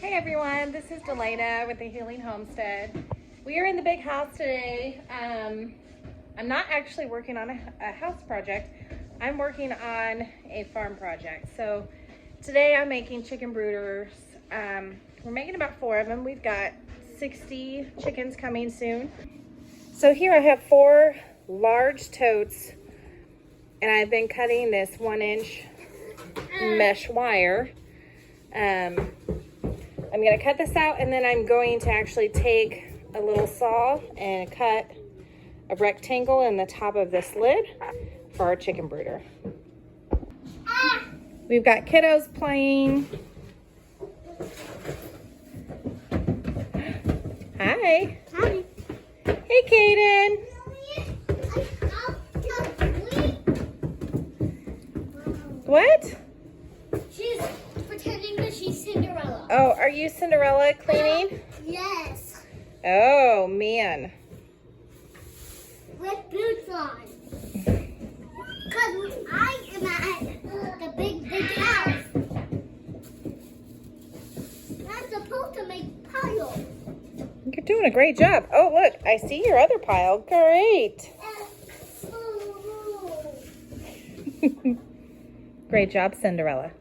Hey everyone, this is Delana with the Healing Homestead. We are in the big house today. I'm not actually working on a house project. I'm working on a farm project. So today I'm making chicken brooders. We're making about 4 of them. We've got 60 chickens coming soon. So here I have 4 large totes, and I've been cutting this 1-inch mesh wire. I'm going to cut this out, and then I'm going to actually take a little saw and cut a rectangle in the top of this lid for our chicken brooder. We've got kiddos playing. Hi. Hi. Hey, Kaden. What? She's pretending that she's Cinderella. Oh, are you Cinderella cleaning? Yes. Oh, man. With boots on. Because I am at the big house. I'm supposed to make piles. You're doing a great job. Oh, look, I see your other pile. Great. Great job, Cinderella.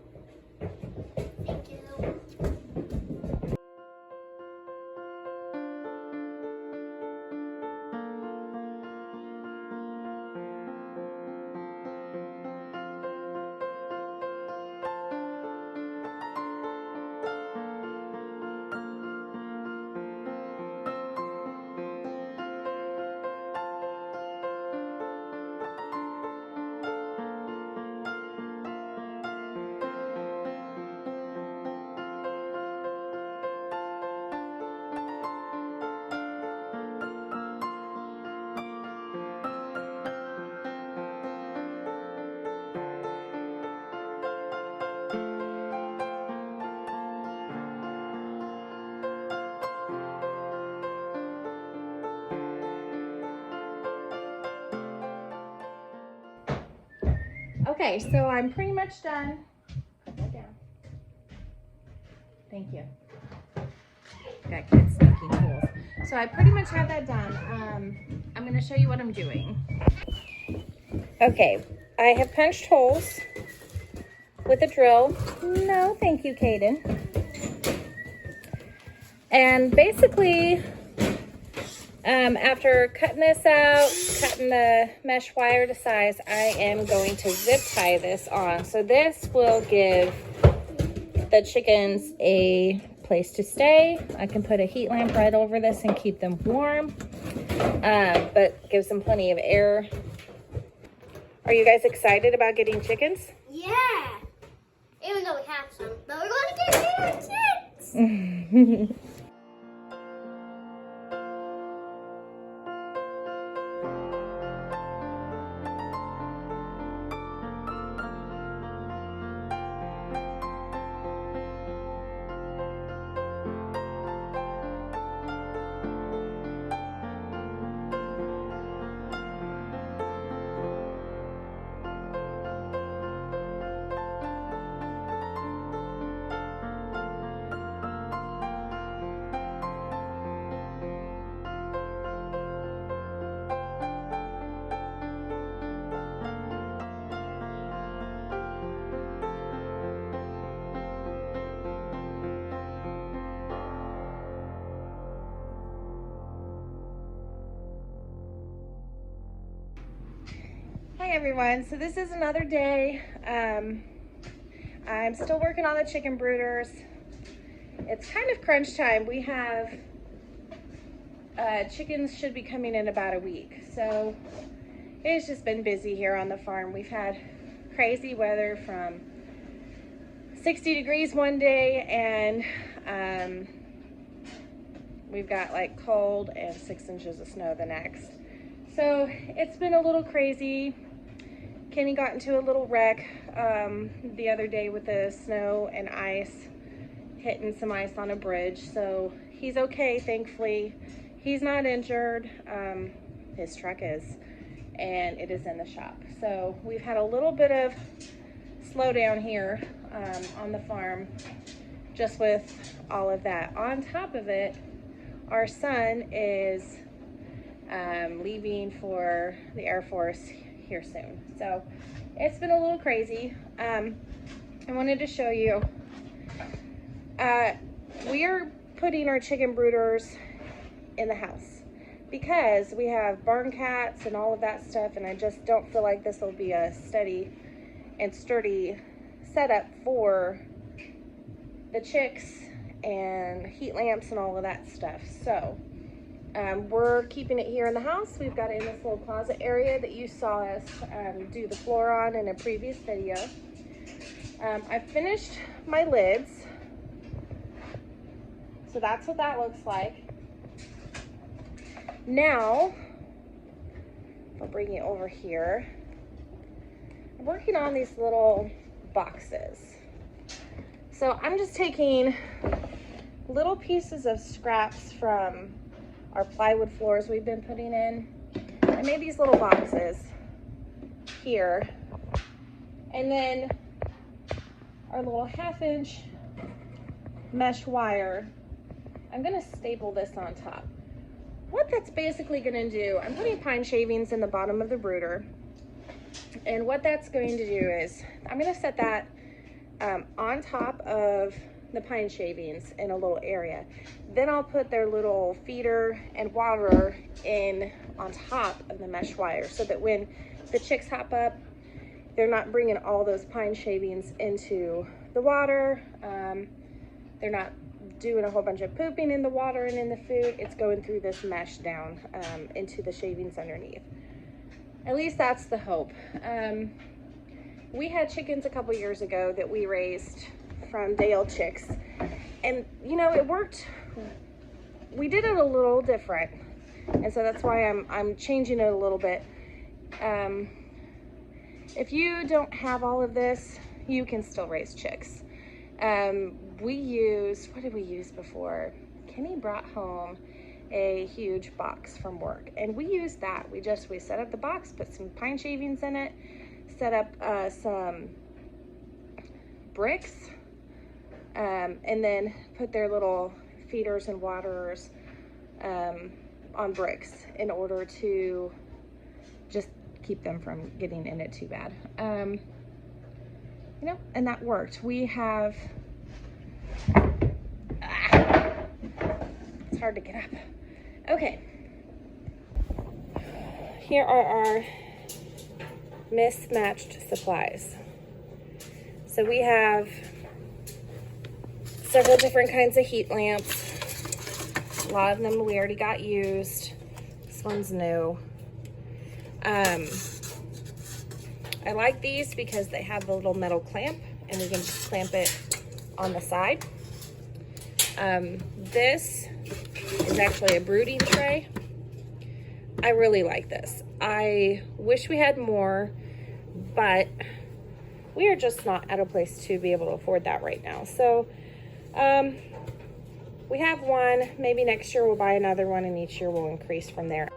Thank you. Okay, so I'm pretty much done. Put that down. Thank you. Got kids sneaking tools. So I pretty much have that done. I'm going to show you what I'm doing. Okay, I have punched holes with a drill. No, thank you, Kaden. And basically, after cutting this out, cutting the mesh wire to size, I am going to zip tie this on. So this will give the chickens a place to stay. I can put a heat lamp right over this and keep them warm, but gives them plenty of air. Are you guys excited about getting chickens? Yeah. Even though we have some, but we're going to get more chicks. Hi everyone, so this is another day. I'm still working on the chicken brooders. It's kind of crunch time. We have chickens should be coming in about a week, so it's just been busy here on the farm. We've had crazy weather from 60 degrees one day, and we've got like cold and 6 inches of snow the next. So it's been a little crazy. Kenny got into a little wreck the other day with the snow and ice, hitting some ice on a bridge. So he's okay, thankfully. He's not injured. His truck is, and it is in the shop. So we've had a little bit of slowdown here on the farm just with all of that. On top of it, our son is leaving for the Air Force here soon. So it's been a little crazy. I wanted to show you, we are putting our chicken brooders in the house because we have barn cats and all of that stuff, and I just don't feel like this will be a steady and sturdy setup for the chicks and heat lamps and all of that stuff. So we're keeping it here in the house. We've got it in this little closet area that you saw us do the floor on in a previous video. I finished my lids, so that's what that looks like. Now, I'll bring you over here. I'm working on these little boxes. So I'm just taking little pieces of scraps from our plywood floors we've been putting in. I made these little boxes here. And then our little 1/2-inch mesh wire, I'm gonna staple this on top. What that's basically gonna do, I'm putting pine shavings in the bottom of the brooder. And what that's going to do is, I'm gonna set that on top of the pine shavings in a little area. Then I'll put their little feeder and water in on top of the mesh wire so that when the chicks hop up, they're not bringing all those pine shavings into the water. They're not doing a whole bunch of pooping in the water and in the food. It's going through this mesh down into the shavings underneath. At least that's the hope. We had chickens a couple years ago that we raised from day-old chicks, and you know, it worked. We did it a little different, and so that's why I'm changing it a little bit. If you don't have all of this, you can still raise chicks. We used, what did we use before? Kenny brought home a huge box from work, and we used that. We set up the box, put some pine shavings in it, set up some bricks, and then put their little feeders and waterers on bricks in order to just keep them from getting in it too bad. You know, and that worked. We have, it's hard to get up. Okay, here are our mismatched supplies. So we have several different kinds of heat lamps. A lot of them we already got used. This one's new. I like these because they have the little metal clamp and we can just clamp it on the side. This is actually a brooding tray. I really like this. I wish we had more, but we are just not at a place to be able to afford that right now. So we have one. Maybe next year we'll buy another one, and each year we'll increase from there.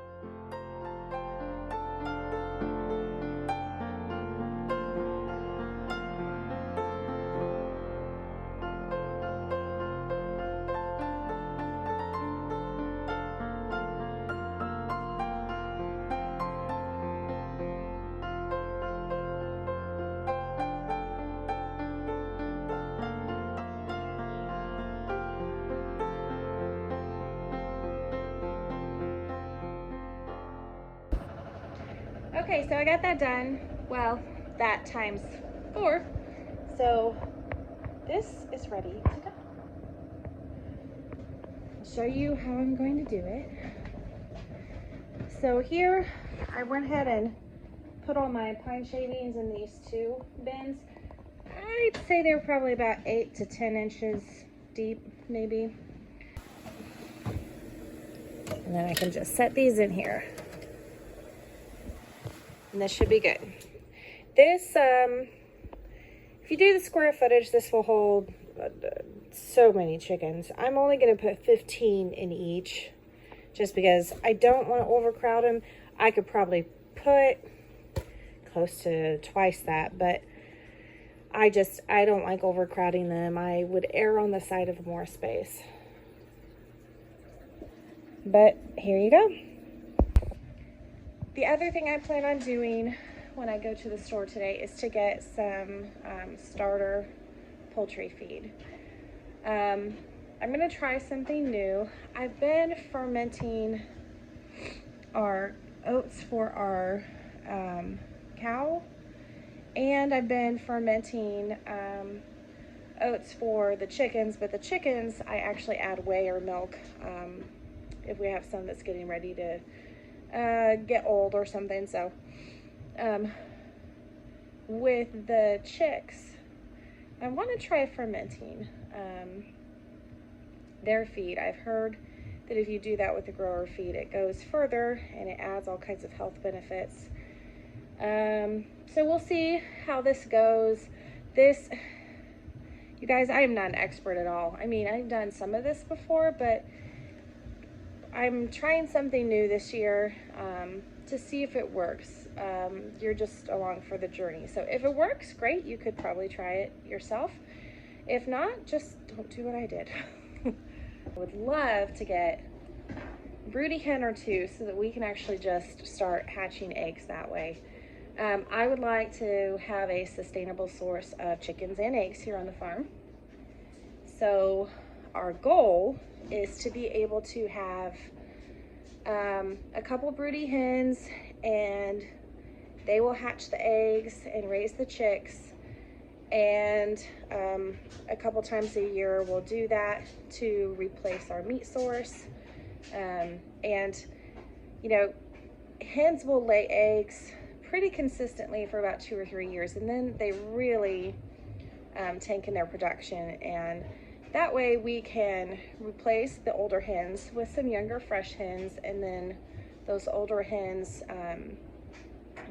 Okay, so I got that done. Well, that times 4. So this is ready to go. I'll show you how I'm going to do it. So here, I went ahead and put all my pine shavings in these 2 bins. I'd say they're probably about 8 to 10 inches deep, maybe. And then I can just set these in here. And this should be good. This, if you do the square footage, this will hold so many chickens. I'm only going to put 15 in each, just because I don't want to overcrowd them. I could probably put close to twice that, but I don't like overcrowding them. I would err on the side of more space. But here you go. The other thing I plan on doing when I go to the store today is to get some starter poultry feed. I'm going to try something new. I've been fermenting our oats for our cow, and I've been fermenting oats for the chickens, but the chickens I actually add whey or milk if we have some that's getting ready to get old or something. So with the chicks, I want to try fermenting their feed. I've heard that if you do that with the grower feed, it goes further and it adds all kinds of health benefits. So we'll see how this goes. This, you guys, I am not an expert at all. I mean, I've done some of this before, but I'm trying something new this year to see if it works. You're just along for the journey. So if it works, great. You could probably try it yourself. If not, just don't do what I did. I would love to get a broody hen or two so that we can actually just start hatching eggs that way. I would like to have a sustainable source of chickens and eggs here on the farm. So our goal is to be able to have a couple broody hens, and they will hatch the eggs and raise the chicks. And a couple times a year we'll do that to replace our meat source. And you know, hens will lay eggs pretty consistently for about 2 or 3 years, and then they really tank in their production. And that way we can replace the older hens with some younger fresh hens, and then those older hens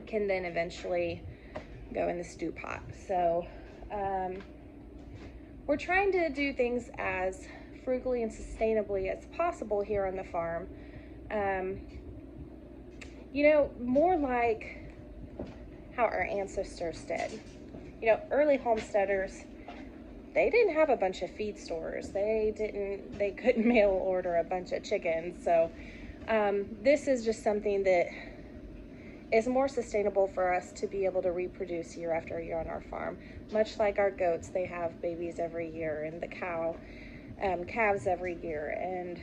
can then eventually go in the stew pot. So we're trying to do things as frugally and sustainably as possible here on the farm. You know, more like how our ancestors did. You know, early homesteaders, they didn't have a bunch of feed stores. They couldn't mail order a bunch of chickens. So this is just something that is more sustainable for us to be able to reproduce year after year on our farm. Much like our goats, they have babies every year, and the calves every year, and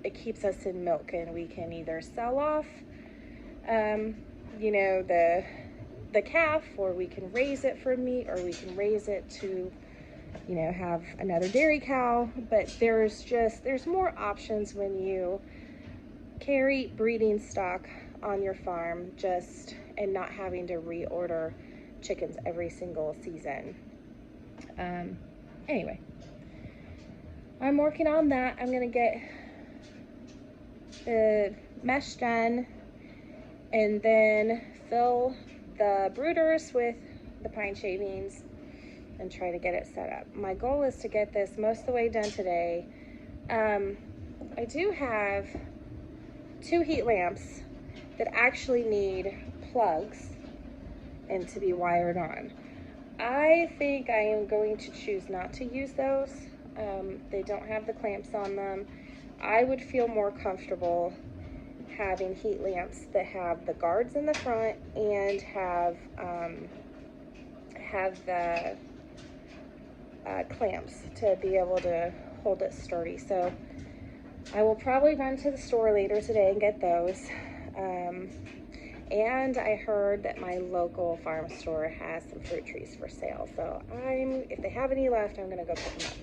it keeps us in milk, and we can either sell off you know, the calf, or we can raise it for meat, or we can raise it to, you know, have another dairy cow. But there's more options when you carry breeding stock on your farm, and not having to reorder chickens every single season. Anyway, I'm working on that. I'm gonna get the mesh done, and then fill the brooders with the pine shavings and try to get it set up. My goal is to get this most of the way done today. I do have 2 heat lamps that actually need plugs and to be wired on. I think I am going to choose not to use those. They don't have the clamps on them. I would feel more comfortable having heat lamps that have the guards in the front and have the clamps to be able to hold it sturdy. So I will probably run to the store later today and get those. And I heard that my local farm store has some fruit trees for sale. So if they have any left, I'm gonna go pick them up.